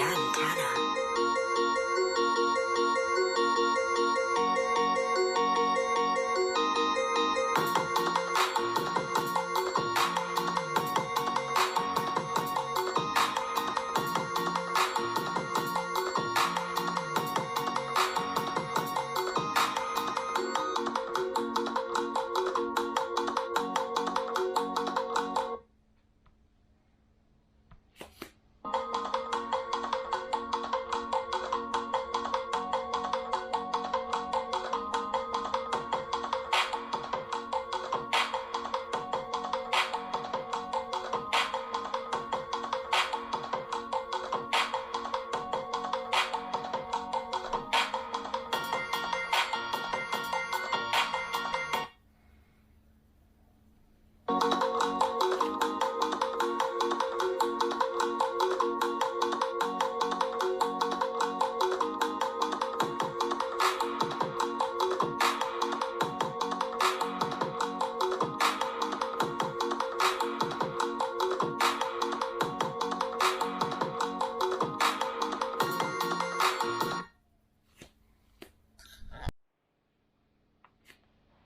done, can I?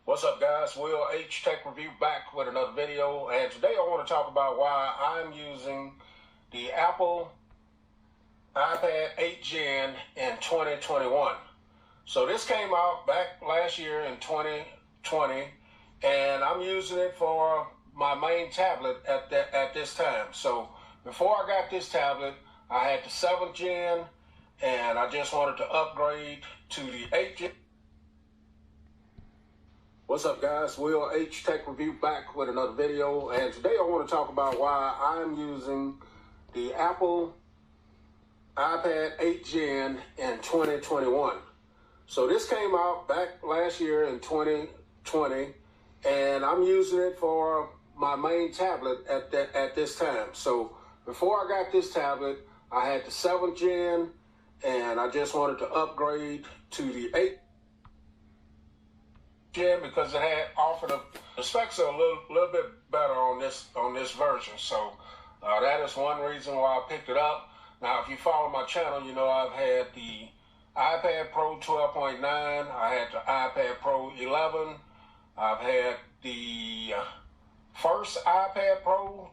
What's up, guys? Will H Tech Review back with another video, and today I want to talk about why I'm using the Apple iPad 8 Gen in 2021. So this came out back last year in 2020, and I'm using it for my main tablet at this time. So before I got this tablet, I had the 7th Gen, and I just wanted to upgrade to the 8th Gen. What's up, guys? Will H Tech Review back with another video, and today I want to talk about why I'm using the Apple iPad 8 Gen in 2021. So this came out back last year in 2020, and I'm using it for my main tablet at this time. So before I got this tablet, I had the 7th Gen, and I just wanted to upgrade to the 8th Gen because it had offered the specs are a little bit better on this version. So that is one reason why I picked it up. Now, if you follow my channel, you know I've had the iPad Pro 12.9, I had the iPad Pro 11, I've had the first iPad Pro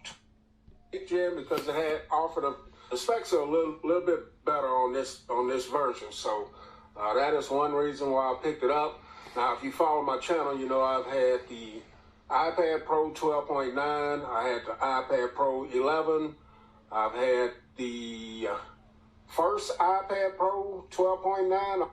8 Gen because it had offered the specs are a little bit better on this version. So that is one reason why I picked it up. Now, if you follow my channel, you know I've had the iPad Pro 12.9, I had the iPad Pro 11, I've had the first iPad Pro 12.9.